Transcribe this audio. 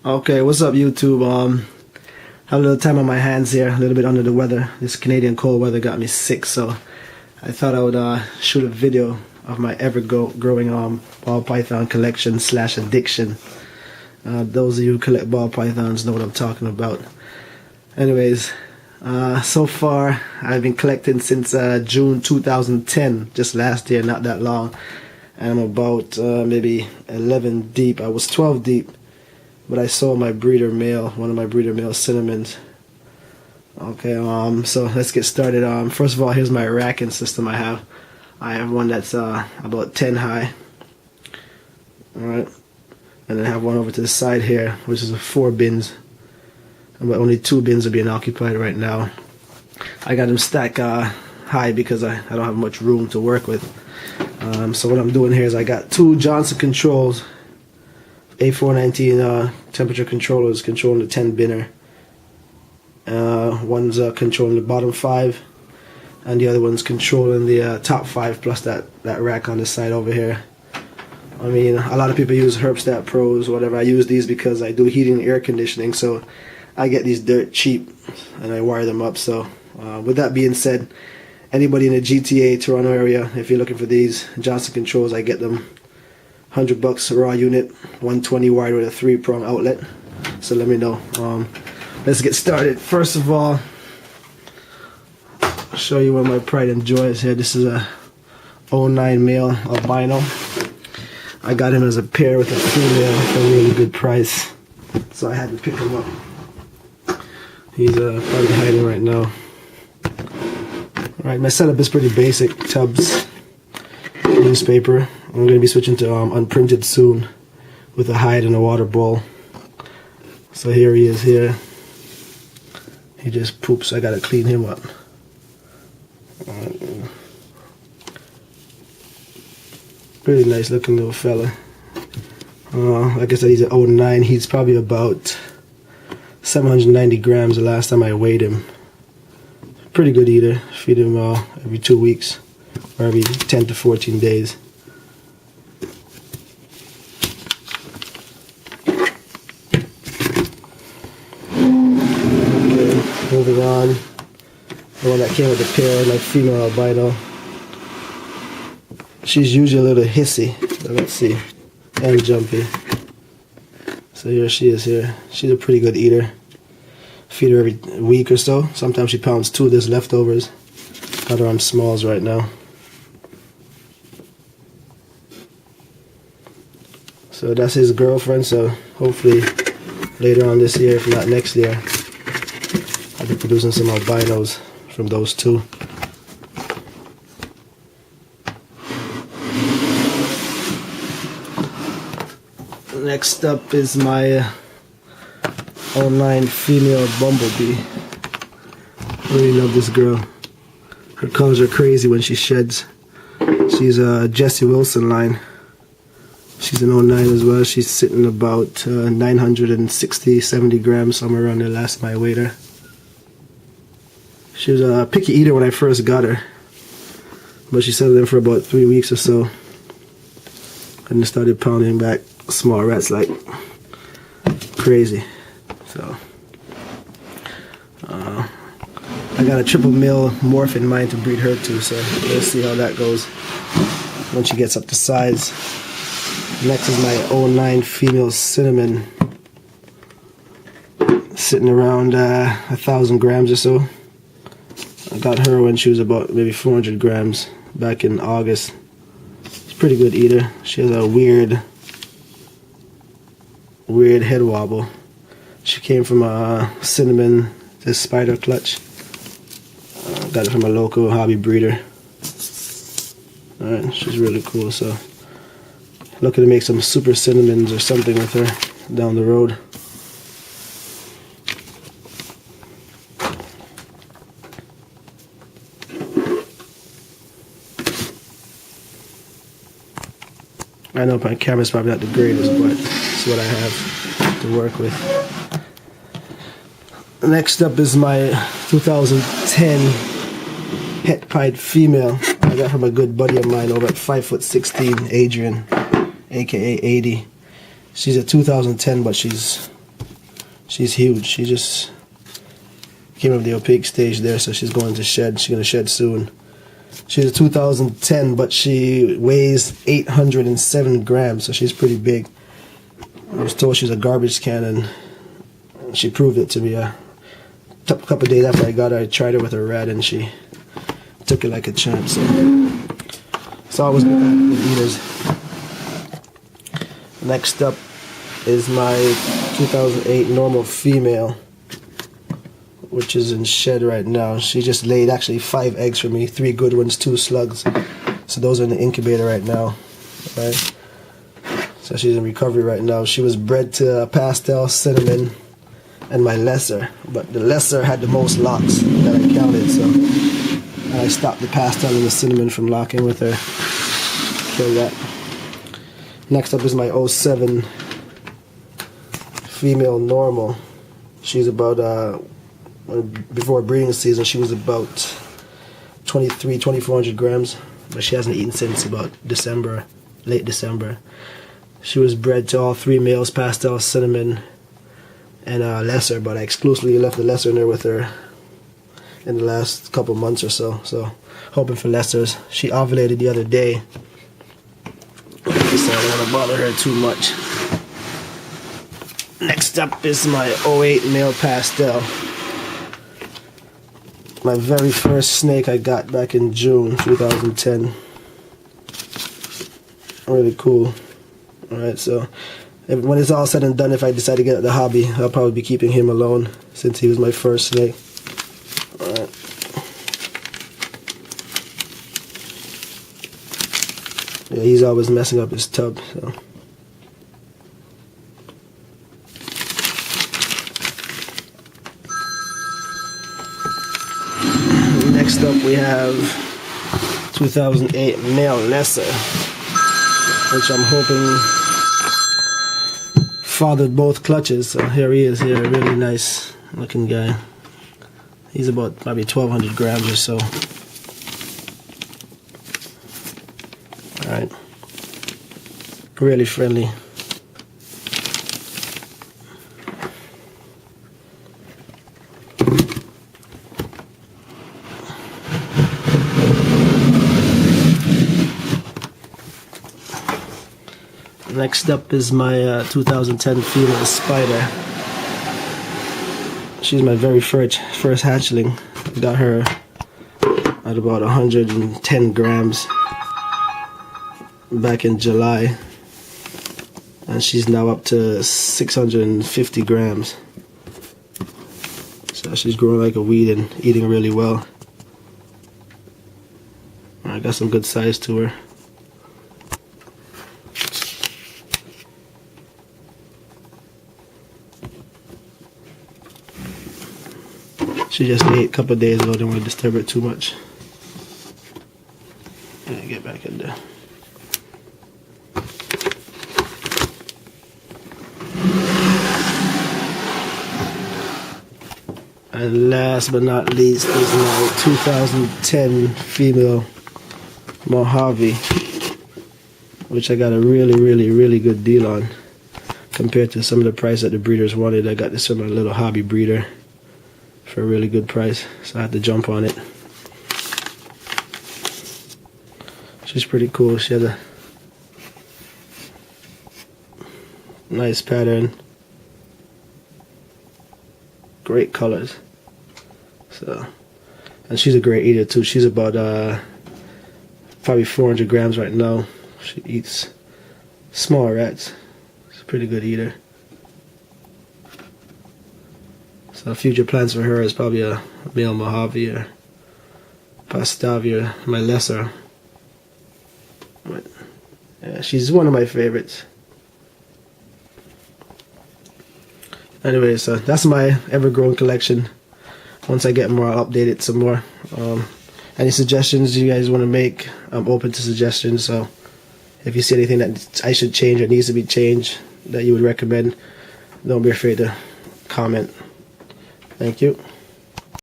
Okay, what's up YouTube? Have a little time on my hands here, a little bit under the weather. This Canadian cold weather got me sick, so I thought I would shoot a video of my ever-growing ball python collection / addiction. Those of you who collect ball pythons know what I'm talking about. Anyways, so far I've been collecting since June 2010, just last year, not that long. And I'm about maybe 11 deep. I was 12 deep. But I sold my breeder male, one of my breeder male cinnamons. Okay, so let's get started. First of all, here's my racking system I have. I have one that's about 10 high. Alright. And then I have one over to the side here, which is 4 bins. But only 2 bins are being occupied right now. I got them stacked high because I don't have much room to work with. So what I'm doing here is I got 2 Johnson Controls A419 temperature controllers controlling the 10 binner. One's controlling the bottom 5, and the other one's controlling the top 5 plus that rack on the side over here. I mean, a lot of people use Herbstat Pros, whatever. I use these because I do heating and air conditioning, so I get these dirt cheap and I wire them up. So with that being said, anybody in the GTA Toronto area, if you're looking for these Johnson Controls, I get them $100 raw unit, 120 wired with a 3-prong outlet. So let me know. Let's get started. First of all, I'll show you what my pride and joy is here. This is a 09 male albino. I got him as a pair with a female for a really good price, so I had to pick him up. He's probably hiding right now. Alright, my setup is pretty basic. Tubs, newspaper. I'm going to be switching to unprinted soon with a hide and a water bowl. So here he is here. He just poops, so I got to clean him up. Really nice looking little fella. Like I said, he's an 09. He's probably about 790 grams the last time I weighed him. Pretty good eater. Feed him every 2 weeks or every 10 to 14 days. Moving on, the one that came with the pair, my female albino. She's usually a little hissy, but let's see, and jumpy. So here she is here. She's a pretty good eater. Feed her every week or so. Sometimes she pounds 2 of these leftovers. Got her on smalls right now. So that's his girlfriend, so hopefully later on this year, if not next year, I'll be producing some albinos from those 2. Next up is my 09 female bumblebee. Really love this girl. Her colors are crazy when she sheds. She's a Jesse Wilson line. She's an 09 as well. She's sitting about 960, 70 grams, somewhere around there last time I weighed her. She was a picky eater when I first got her, but she settled in for about 3 weeks or so, and then started pounding back small rats like crazy. So I got a triple male morph in mind to breed her too, so let's see how that goes when she gets up to size. Next is my 09 female cinnamon, sitting around 1,000 grams or so. I got her when she was about maybe 400 grams back in August. She's a pretty good eater. She has a weird head wobble. She came from a cinnamon, this spider clutch. Got it from a local hobby breeder. Alright, she's really cool, so looking to make some super cinnamons or something with her down the road. I know my camera's probably not the greatest, but it's what I have to work with. Next up is my 2010 het pied female. I got from a good buddy of mine over at 5'16", Adrian, aka 80. She's a 2010, but she's She's huge. She just came up the opaque stage there, so she's going to shed. She's going to shed soon. She's a 2010, but she weighs 807 grams, so she's pretty big. I was told she's a garbage can, and she proved it to me. A couple of days after I got her, I tried her with her rat, and she took it like a champ. So it's always good eaters. Next up is my 2008 normal female, which is in shed right now. She just laid actually 5 eggs for me, 3 good ones, 2 slugs. So those are in the incubator right now. Right? So she's in recovery right now. She was bred to pastel, cinnamon, and my lesser. But the lesser had the most locks that I counted, so I stopped the pastel and the cinnamon from locking with her. Kill that. Next up is my 07 female normal. She's about, before breeding season, she was about 2,400 grams, but she hasn't eaten since about December, late December. She was bred to all 3 males, pastel, cinnamon, and lesser, but I exclusively left the lesser in there with her in the last couple months or so. So hoping for lessers. She ovulated the other day, so I don't want to bother her too much. Next up is my 08 male pastel. My very first snake I got back in June 2010. Really cool. Alright, so when it's all said and done, if I decide to get the hobby, I'll probably be keeping him alone since he was my first snake. Alright. Yeah, he's always messing up his tub, so. Next up we have 2008 male lesser, which I'm hoping fathered both clutches. So here he is here, a really nice looking guy. He's about probably 1,200 grams or so. Alright. Really friendly. Next up is my 2010 female spider. She's my very first hatchling. I got her at about 110 grams back in July, and she's now up to 650 grams. So she's growing like a weed and eating really well. I got some good size to her. She just ate a couple of days ago, didn't want to disturb her too much. Yeah, get back in there. And last but not least is my 2010 female Mojave, which I got a really good deal on compared to some of the price that the breeders wanted. I got this from a little hobby breeder for a really good price, so I had to jump on it. She's pretty cool. She has a nice pattern, great colors. So, and she's a great eater too. She's about probably 400 grams right now. She eats small rats. She's a pretty good eater. So future plans for her is probably a male Mojave or Pastavia, my lesser. But yeah, she's one of my favorites. Anyway, so that's my ever-growing collection. Once I get more, I'll update it some more. Any suggestions you guys want to make, I'm open to suggestions. So if you see anything that I should change or needs to be changed that you would recommend, don't be afraid to comment. Thank you.